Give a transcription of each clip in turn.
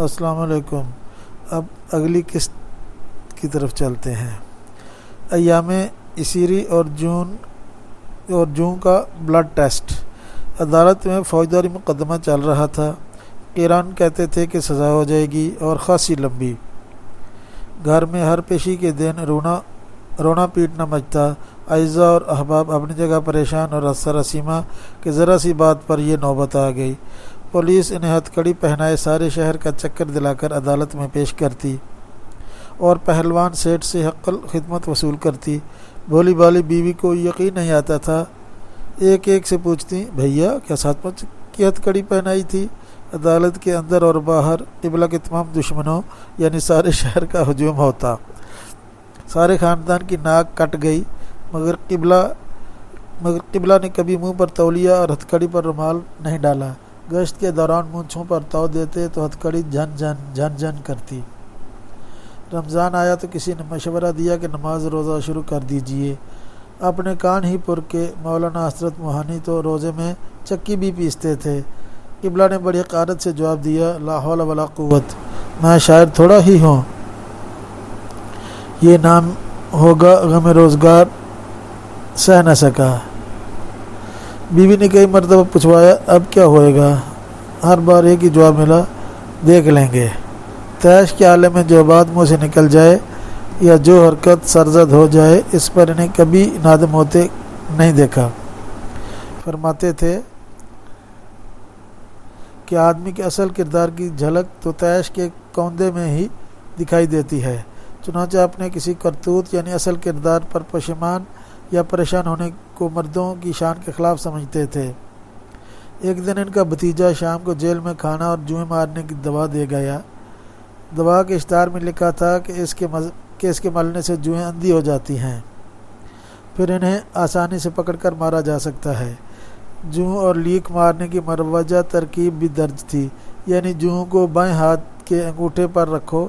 السلام علیکم۔ اب اگلی قسط کی طرف چلتے ہیں۔ ایام عسیری اور جون کا بلڈ ٹیسٹ۔ عدالت میں فوجداری مقدمہ چل رہا تھا۔ قیران کہتے تھے کہ سزا ہو جائے گی اور خاصی لمبی۔ گھر میں ہر پیشی کے دن رونا پیٹنا مچتا۔ اعزاء اور احباب اپنی جگہ پریشان اور سراسیمہ کہ ذرا سی بات پر یہ نوبت آ گئی۔ پولیس انہیں ہتھ کڑی پہنائے سارے شہر کا چکر دلا کر عدالت میں پیش کرتی اور پہلوان سیٹ سے حق الخدمت وصول کرتی۔ بھولی بالی بیوی کو یقین نہیں آتا تھا۔ ایک ایک سے پوچھتی، بھیا کیا سچ مچ کی ہتھ کڑی پہنائی تھی؟ عدالت کے اندر اور باہر قبلہ کے تمام دشمنوں یعنی سارے شہر کا ہجوم ہوتا۔ سارے خاندان کی ناک کٹ گئی، مگر قبلہ نے کبھی منہ پر تولیہ اور ہتھ کڑی پر رومال نہیں ڈالا۔ گشت کے دوران مونچھوں پر تاؤ دیتے تو ہتھ کڑی جھن جھن کرتی۔ رمضان آیا تو کسی نے مشورہ دیا کہ نماز روزہ شروع کر دیجئے۔ اپنے کان ہی پر کے مولانا حضرت موہانی تو روزے میں چکی بھی پیستے تھے۔ قبلہ نے بڑی حقارت سے جواب دیا، لا حول ولا قوت، میں شاعر تھوڑا ہی ہوں، یہ نام ہوگا غم روزگار سہ نہ سکا۔ بیوی نے کئی مرتبہ پوچھوایا، اب کیا ہوئے گا؟ ہر بار ایک ہی جواب ملا، دیکھ لیں گے۔ تیش کے عالم میں جو بات منہ سے نکل جائے یا جو حرکت سرزد ہو جائے اس پر انہیں کبھی نادم ہوتے نہیں دیکھا۔ فرماتے تھے کہ آدمی کے اصل کردار کی جھلک تو تیش کے کوندے میں ہی دکھائی دیتی ہے۔ چنانچہ اپنے کسی کرتوت یعنی اصل کردار پر پشیمان یا پریشان ہونے کو مردوں کی شان کے خلاف سمجھتے تھے۔ ایک دن ان کا بھتیجا شام کو جیل میں کھانا اور جوئیں مارنے کی دوا دے گیا۔ دوا کے اشتہار میں لکھا تھا کہ اس کے ملنے سے جوئیں اندھی ہو جاتی ہیں، پھر انہیں آسانی سے پکڑ کر مارا جا سکتا ہے۔ جوں اور لیک مارنے کی مروجہ ترکیب بھی درج تھی، یعنی جوں کو بائیں ہاتھ کے انگوٹھے پر رکھو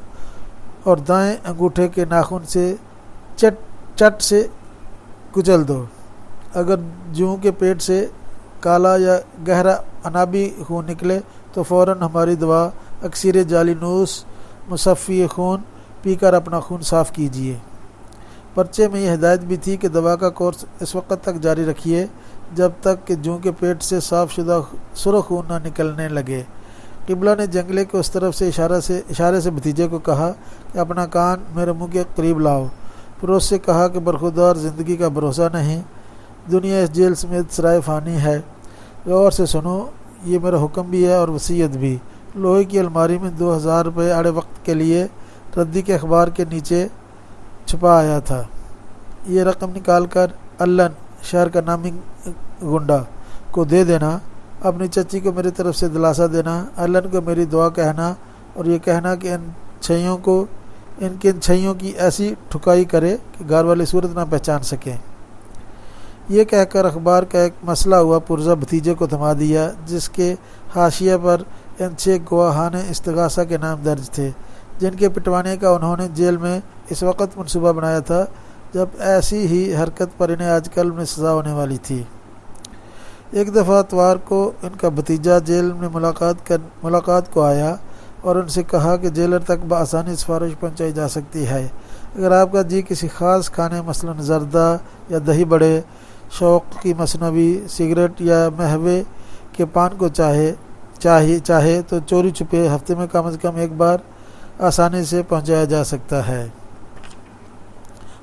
اور دائیں انگوٹھے کے ناخن سے چٹ سے کچل دو۔ اگر جوں کے پیٹ سے کالا یا گہرا عنابی خون نکلے تو فوراً ہماری دوا اکسیر جعلی نوس مصفی خون پی کر اپنا خون صاف کیجیے۔ پرچے میں یہ ہدایت بھی تھی کہ دوا کا کورس اس وقت تک جاری رکھیے جب تک کہ جوں کے پیٹ سے صاف شدہ سرخ خون نہ نکلنے لگے۔ قبلہ نے جنگلے کو اس طرف سے اشارے سے بھتیجے کو کہا کہ اپنا کان میرے منہ کے قریب لاؤ، پھر اس سے کہا کہ برخودار زندگی کا بھروسہ نہیں، دنیا اس جیل سمیت سرائے فانی ہے، غور سے سنو، یہ میرا حکم بھی ہے اور وصیت بھی۔ لوہے کی الماری میں 2000 روپے آڑے وقت کے لیے ردی کے اخبار کے نیچے چھپا آیا تھا۔ یہ رقم نکال کر الن شہر کا نامی گنڈا کو دے دینا، اپنی چچی کو میری طرف سے دلاسا دینا، الن کو میری دعا کہنا اور یہ کہنا کہ ان چھئیوں کی ایسی ٹھکائی کرے کہ گھر والی صورت نہ پہچان سکیں۔ یہ کہہ کر اخبار کا ایک مسئلہ ہوا پرزہ بھتیجے کو تھما دیا، جس کے حاشیے پر ان 6 گواہان استغاثہ کے نام درج تھے، جن کے پٹوانے کا انہوں نے جیل میں اس وقت منصوبہ بنایا تھا جب ایسی ہی حرکت پر انہیں آج کل میں سزا ہونے والی تھی۔ ایک دفعہ اتوار کو ان کا بھتیجا جیل میں ملاقات کو آیا اور ان سے کہا کہ جیلر تک بآسانی سفارش پہنچائی جا سکتی ہے۔ اگر آپ کا جی کسی خاص کھانے مثلاً زردہ یا دہی بڑے، شوق کی مصنوعی، سگریٹ یا مہوے کے پان کو چاہے تو چوری چھپے ہفتے میں کم از کم ایک بار آسانی سے پہنچایا جا سکتا ہے۔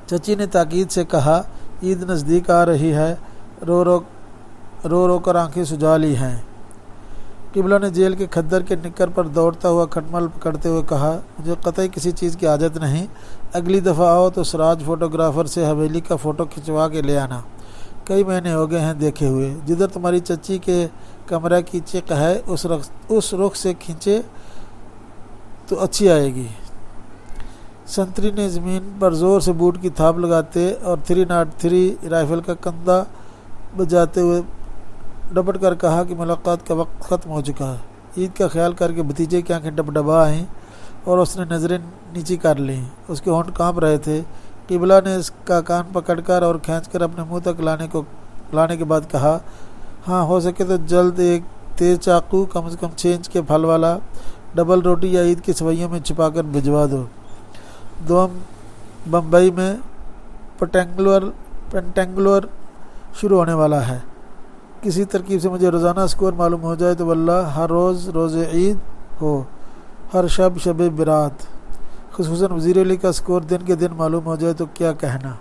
چچی نے تاکید سے کہا، عید نزدیک آ رہی ہے، رو رو کر آنکھیں سجا لی ہیں۔ قبلہ نے جیل کے کھدر کے نکر پر دوڑتا ہوا کھٹمل پکڑتے ہوئے کہا، مجھے قطعی کسی چیز کی حاجت نہیں، اگلی دفعہ آؤ تو سراج فوٹوگرافر سے حویلی کا فوٹو کھنچوا کے لے آنا، کئی مہینے ہو گئے ہیں دیکھے ہوئے، جدھر تمہاری چچی کے کمرہ کی چک ہے اس رخ سے کھینچے تو اچھی آئے گی۔ سنتری نے زمین پر زور سے بوٹ کی تھاپ لگاتے اور 303 رائفل کا کندھا بجاتے ہوئے ڈپٹ کر کہا کہ ملاقات کا وقت ختم ہو چکا ہے۔ عید کا خیال کر کے بھتیجے کی آنکھیں ڈبڈبا آئیں اور اس نے نظریں نیچی کر لیں، اس کے ہونٹ کانپ رہے تھے۔ قبلہ نے اس کا کان پکڑ کر اور کھینچ کر اپنے منہ تک لانے کے بعد کہا، ہاں ہو سکے تو جلد ایک تیز چاقو کم از کم 6 انچ کے پھل والا ڈبل روٹی یا عید کی سوئیوں میں چھپا کر بھجوا دو۔ دوم بمبئی میں پینٹنگولر شروع ہونے والا ہے۔ کسی ترکیب سے مجھے روزانہ اسکور معلوم ہو جائے تو واللہ ہر روز روز عید ہو، ہر شب شب برات، خصوصاً وزیر علی کا اسکور دن کے دن معلوم ہو جائے تو کیا کہنا۔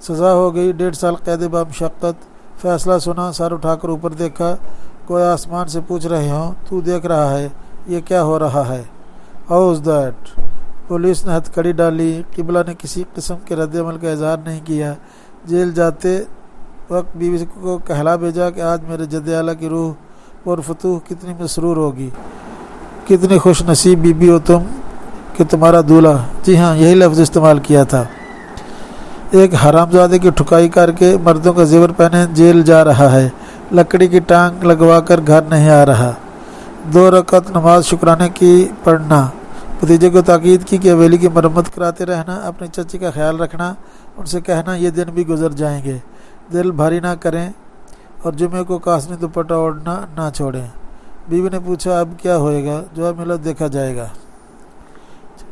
سزا ہو گئی 1.5 سال قید بمشقت۔ فیصلہ سنا، سر اٹھا کر اوپر دیکھا، کوئی آسمان سے پوچھ رہے ہوں تو دیکھ رہا ہے یہ کیا ہو رہا ہے؟ House that? پولیس نے ہتھ کڑی ڈالی۔ قبلہ نے کسی قسم کے رد عمل کا اظہار نہیں کیا۔ جیل جاتے وقت بیوی کو کہلا بھیجا کہ آج میرے جد اعلیٰ کی روح پرفتوح کتنی مسرور ہوگی، کتنی خوش نصیب بیوی ہو تم کہ تمہارا دولہا، جی ہاں یہی لفظ استعمال کیا تھا، ایک حرام زادے کی ٹھکائی کر کے مردوں کا زیور پہنے جیل جا رہا ہے، لکڑی کی ٹانگ لگوا کر گھر نہیں آ رہا۔ 2 رکعت نماز شکرانے کی پڑھنا، بھتیجے کو تاکید کی کہ حویلی کی مرمت کراتے رہنا، اپنی چچی کا خیال رکھنا، ان سے کہنا یہ دن بھی گزر جائیں گے، دل بھاری نہ کریں، اور جمعے کو کاسنی دوپٹہ اوڑھنا نہ چھوڑیں۔ بیوی نے پوچھا اب کیا ہوئے گا؟ جواب ملا دیکھا جائے گا۔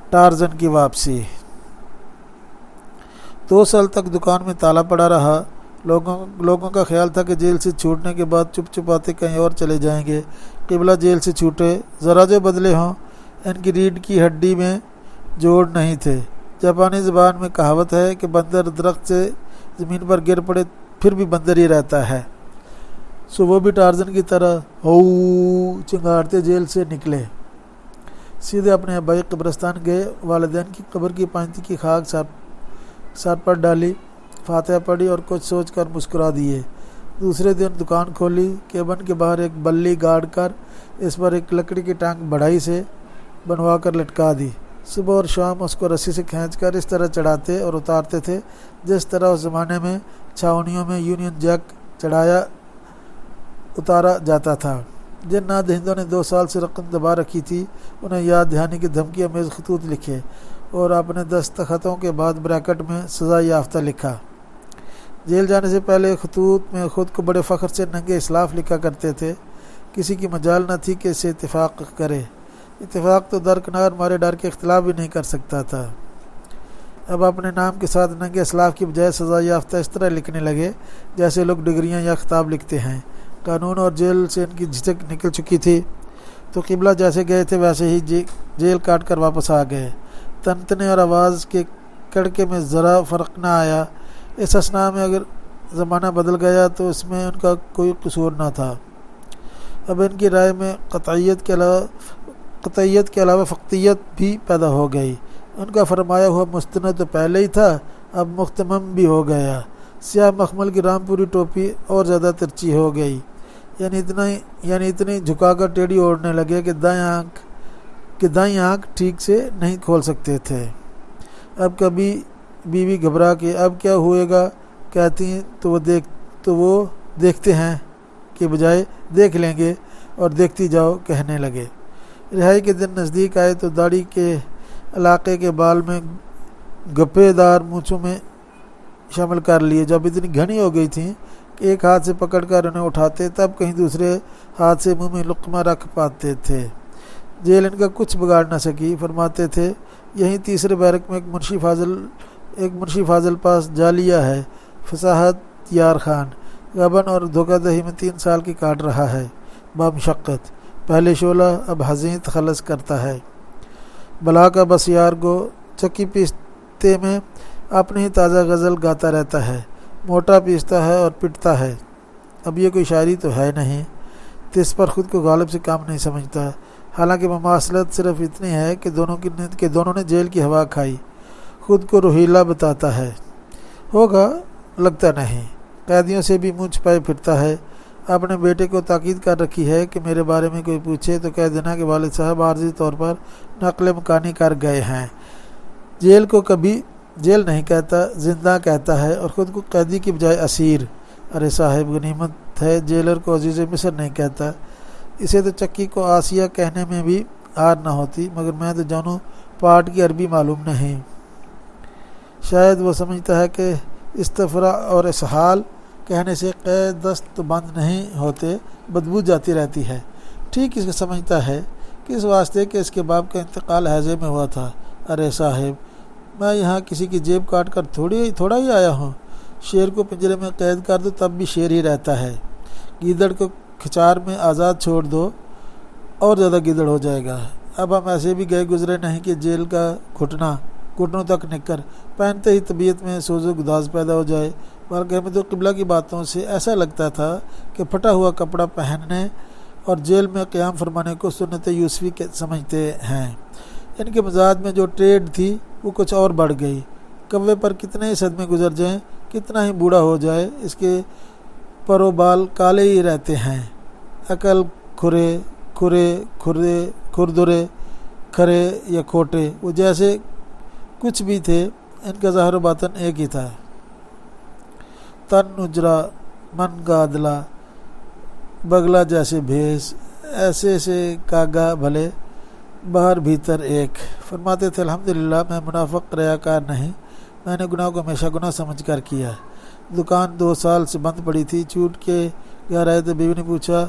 ٹارزن کی واپسی۔ 2 سال تک دکان میں تالا پڑا رہا۔ لوگوں کا خیال تھا کہ جیل سے چھوٹنے کے بعد چپ چپاتے کہیں اور چلے جائیں گے۔ قبلہ جیل سے چھوٹے، ذرا جو بدلے ہوں، ان کی ریڑھ کی ہڈی میں جوڑ نہیں تھے۔ جاپانی زبان میں کہاوت ہے کہ بندر درخت سے زمین پر گر پڑے پھر بھی بندر ہی رہتا ہے، سو وہ بھی ٹارزن کی طرح ہو چنگھاڑتے جیل سے نکلے، سیدھے اپنے آبائی قبرستان گئے۔ والدین کی قبر کی پائنتی کی خاک سر پر ڈالی، فاتحہ پڑھی اور کچھ سوچ کر مسکرا دیے۔ دوسرے دن دکان کھولی، کیبن کے باہر ایک بلی گاڑ کر اس پر ایک لکڑی کی ٹانگ بڑھائی سے بنوا کر لٹکا دی۔ صبح اور شام اس کو رسی سے کھینچ کر اس طرح چڑھاتے اور اتارتے تھے جس طرح اس زمانے میں چھاونیوں میں یونین جیک چڑھایا اتارا جاتا تھا۔ جن نادہندوں نے 2 سال سے رقم دبا رکھی تھی انہیں یاد دہانی کی دھمکی امیز خطوط لکھے اور اپنے دستخطوں کے بعد بریکٹ میں سزا یافتہ لکھا۔ جیل جانے سے پہلے خطوط میں خود کو بڑے فخر سے ننگے اسلاف لکھا کرتے تھے، کسی کی مجال نہ تھی کہ اسے اتفاق کرے۔ اتفاق تو درکنار مارے ڈر کے اختلاف بھی نہیں کر سکتا تھا۔ اب اپنے نام کے ساتھ ننگے اسلاف کی بجائے سزا یافتہ اس طرح لکھنے لگے جیسے لوگ ڈگریاں یا خطاب لکھتے ہیں۔ قانون اور جیل سے ان کی جھجک نکل چکی تھی، تو قبلہ جیسے گئے تھے ویسے ہی جیل کاٹ کر واپس آ گئے۔ تنتنے اور آواز کے کڑکے میں ذرا فرق نہ آیا۔ اس اثنا میں اگر زمانہ بدل گیا تو اس میں ان کا کوئی قصور نہ تھا۔ اب ان کی رائے میں قطعیت کے علاوہ فقطیت بھی پیدا ہو گئی۔ ان کا فرمایا ہوا مستند تو پہلے ہی تھا، اب مختمم بھی ہو گیا۔ سیاہ مخمل کی رام پوری ٹوپی اور زیادہ ترچی ہو گئی، یعنی اتنی جھکا کر ٹیڑھی اوڑھنے لگے کہ دائیں آنکھ ٹھیک سے نہیں کھول سکتے تھے۔ اب کبھی بیوی گھبرا کے اب کیا ہوئے گا کہتی تو وہ دیکھتے ہیں کہ بجائے دیکھ لیں گے اور دیکھتی جاؤ کہنے لگے۔ رہائی کے دن نزدیک آئے تو داڑھی کے علاقے کے بال میں گپے دار مونچھوں میں شامل کر لیے، جب اتنی گھنی ہو گئی تھیں کہ ایک ہاتھ سے پکڑ کر انہیں اٹھاتے تب کہیں دوسرے ہاتھ سے منہ میں لقمہ رکھ پاتے تھے۔ جیل ان کا کچھ بگاڑ نہ سکی۔ فرماتے تھے یہیں تیسرے بیرک میں ایک منشی فاضل پاس جالیہ ہے، فصاحت یار خان غبن اور دھوکہ دہی میں 3 سال کی کاٹ رہا ہے بامشقت۔ پہلے شعلہ اب حزین تخلص کرتا ہے۔ بلا کا بس یار گو چکی پیستے میں اپنی ہی تازہ غزل گاتا رہتا ہے، موٹا پیستا ہے اور پٹتا ہے۔ اب یہ کوئی شاعری تو ہے نہیں، تس پر خود کو غالب سے کام نہیں سمجھتا۔ حالانکہ مماثلت صرف اتنی ہے کہ دونوں نے جیل کی ہوا کھائی۔ خود کو روحیلا بتاتا ہے، ہوگا لگتا نہیں، قیدیوں سے بھی منہ چھپائے پھرتا ہے۔ اپنے بیٹے کو تاکید کر رکھی ہے کہ میرے بارے میں کوئی پوچھے تو کہہ دینا کہ والد صاحب عارضی طور پر نقل مکانی کر گئے ہیں۔ جیل کو کبھی جیل نہیں کہتا، زندہ کہتا ہے، اور خود کو قیدی کی بجائے اسیر۔ ارے صاحب غنیمت ہے، جیلر کو عزیز مصر نہیں کہتا۔ اسے تو چکی کو آسیہ کہنے میں بھی آر نہ ہوتی، مگر میں تو جانوں پاٹ کی عربی معلوم نہیں۔ شاید وہ سمجھتا ہے کہ استفراء اور اسحال کہنے سے قید دست تو بند نہیں ہوتے، بدبو جاتی رہتی ہے۔ ٹھیک اس سمجھتا ہے کہ اس واسطے کہ اس کے باپ کا انتقال حیضے میں ہوا تھا۔ ارے صاحب، میں یہاں کسی کی جیب کاٹ کر تھوڑا ہی آیا ہوں۔ شیر کو پنجرے میں قید کر دو تب بھی شیر ہی رہتا ہے، گیدڑ کو کھچار میں آزاد چھوڑ دو اور زیادہ گیدڑ ہو جائے گا۔ اب ہم ایسے بھی گئے گزرے نہیں کہ جیل کا گھٹنوں تک نکر پہنتے ہی طبیعت میں سوز و گداز پیدا ہو جائے، بلکہ ہمیں تو قبلہ کی باتوں سے ایسا لگتا تھا کہ پھٹا ہوا کپڑا پہننے اور جیل میں قیام فرمانے کو سنت یوسفی کے سمجھتے ہیں۔ ان کے مزاج میں جو ٹریڈ تھی وہ کچھ اور بڑھ گئی۔ کوے پر کتنے ہی صدمے گزر جائیں، کتنا ہی بوڑھا ہو جائے، اس کے پر و بال کالے ہی رہتے ہیں۔ عقل کھردرے کھرے یا کھوٹے، وہ جیسے کچھ بھی تھے، ان کا ظاہر و باطن ایک ہی تھا۔ تن نجرا من گادلا، بگلا جیسے بھیس، ایسے سے کاگا بھلے باہر بھیتر ایک۔ فرماتے تھے الحمدللہ میں منافق ریاکار نہیں، میں نے گناہ کو ہمیشہ گناہ سمجھ کر کیا۔ دکان 2 سال سے بند پڑی تھی، چھوٹ کے گھر آئے تو بیوی نے پوچھا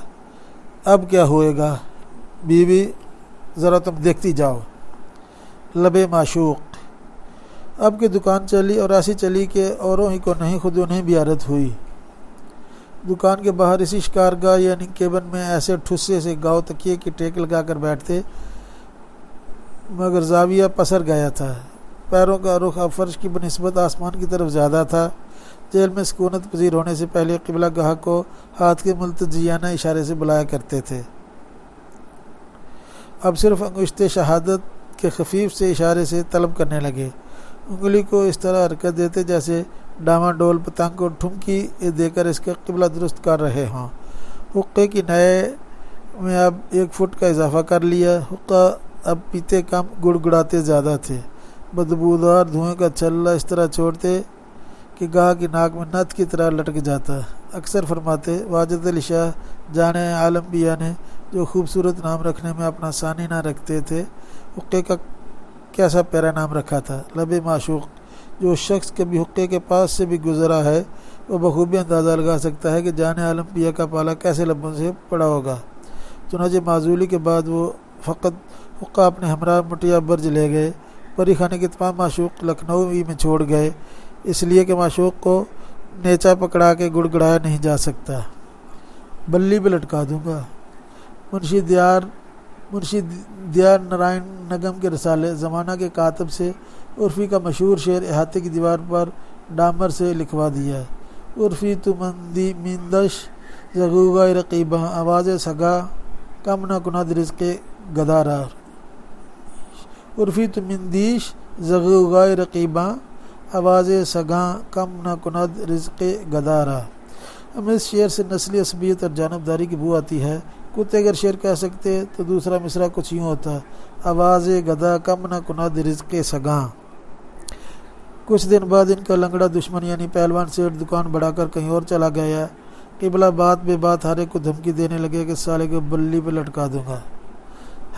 اب کیا ہوئے گا؟ بیوی ذرا تم دیکھتی جاؤ۔ لبے معشوق، اب کہ دکان چلی اور ایسی چلی کہ اوروں ہی کو نہیں خود انہیں بھی عادت ہوئی۔ دکان کے باہر اسی شکارگاہ یعنی کیبن میں ایسے ٹھسے سے گاؤ تکیے کی ٹیک لگا کر بیٹھتے، مگر زاویہ پسر گیا تھا، پیروں کا رخ اب فرش کی بنسبت آسمان کی طرف زیادہ تھا۔ جیل میں سکونت پذیر ہونے سے پہلے قبلہ گاہ کو ہاتھ کے ملتجیانہ اشارے سے بلایا کرتے تھے، اب صرف انگشت شہادت کے خفیف سے اشارے سے طلب کرنے لگے۔ انگلی کو اس طرح حرکت دیتے جیسے ڈاما ڈول پتنگ کو ٹھمکی دے کر اس کا قبلہ درست کر رہے ہوں۔ حقے کی نئے میں اب 1 فٹ کا اضافہ کر لیا۔ حقہ اب پیتے کم گڑگڑاتے زیادہ تھے، بدبودار دھوئیں کا چھلا اس طرح چھوڑتے کہ گاہ کی ناک میں نت کی طرح لٹک جاتا۔ اکثر فرماتے واجد علی شاہ جان عالم بیا نے جو خوبصورت نام رکھنے میں اپنا ثانی نہ رکھتے تھے، حقے کا کیسا پیارا نام رکھا تھا، لب معشوق۔ جو شخص کبھی حقے کے پاس سے بھی گزرا ہے وہ بخوبی اندازہ لگا سکتا ہے کہ جان عالم بیا کا پالا کیسے لبوں سے پڑا ہوگا۔ چنانچہ معزولی کے بعد وہ فقط حقہ اپنے ہمراہ مٹیا برج لے گئے۔ پری خانے کے تمام معشوق لکھنؤ ہی میں چھوڑ گئے، اس لیے کہ معشوق کو نیچا پکڑا کے گڑگڑایا نہیں جا سکتا۔ بلی پہ لٹکا دوں گا۔ منشی دیار نارائن نگم کے رسالے زمانہ کے کاتب سے عرفی کا مشہور شعر احاطے کی دیوار پر ڈامر سے لکھوا دیا۔ عرفی تو مندی میندش زغوغا رقیباں، آواز سگا کم نہ کند رزق گدارا۔ عرفی تو مندیش زغوغا رقیباں، آواز سگاں کم نہ کند رزق گدارا۔ ہمیں اس شعر سے نسلی عصبیت اور جانبداری کی بو آتی ہے۔ کتے اگر شعر کہہ سکتے تو دوسرا مصرع کچھ یوں ہوتا، آواز گدا کم نہ کند رزق سگاں۔ کچھ دن بعد ان کا لنگڑا دشمن یعنی پہلوان سیٹھ دکان بڑھا کر کہیں اور چلا گیا۔ قبلہ بات بے بات ہر ایک کو دھمکی دینے لگے کہ سالے کو بلی پہ لٹکا دوں گا۔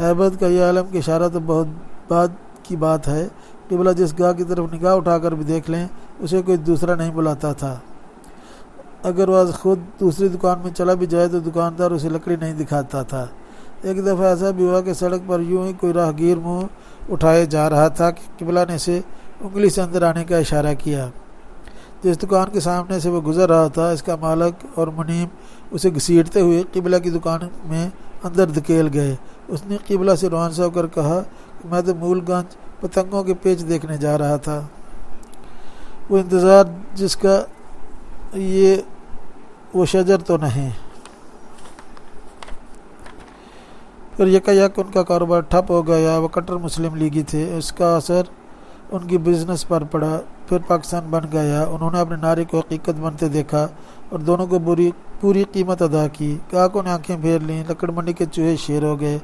ہیبت کا یہ عالم کے اشارہ تو بہت بعد کی بات ہے۔ قبلہ جس گاہ کی طرف نگاہ اٹھا کر بھی دیکھ لیں اسے کوئی دوسرا نہیں بلاتا تھا۔ اگر وہ خود دوسری دکان میں چلا بھی جائے تو دکاندار اسے لکڑی نہیں دکھاتا تھا۔ ایک دفعہ ایسا بھی ہوا کہ سڑک پر یوں ہی کوئی راہگیر منہ اٹھائے جا رہا تھا کہ قبلہ نے اسے انگلی سے اندر آنے کا اشارہ کیا۔ جس دکان کے سامنے سے وہ گزر رہا تھا اس کا مالک اور منیم اسے گھسیٹتے ہوئے قبلہ کی دکان میں اندر دھکیل گئے۔ اس نے قبلہ سے روان سا ہو کر کہا کہ میں تو مول گنج پتنگوں کے پیچ دیکھنے جا رہا تھا۔ وہ انتظار جس کا یہ وہ شجر تو نہیں۔ پھر یکایک ان کا کاروبار ٹھپ ہو گیا۔ وہ کٹر مسلم لیگی تھے، اس کا اثر ان کی بزنس پر پڑا۔ پھر پاکستان بن گیا۔ انہوں نے اپنے نعرے کو حقیقت بنتے دیکھا اور دونوں کو پوری قیمت ادا کی۔ گاہکوں نے آنکھیں پھیر لیں، لکڑ منڈی کے چوہے شیر ہو گئے۔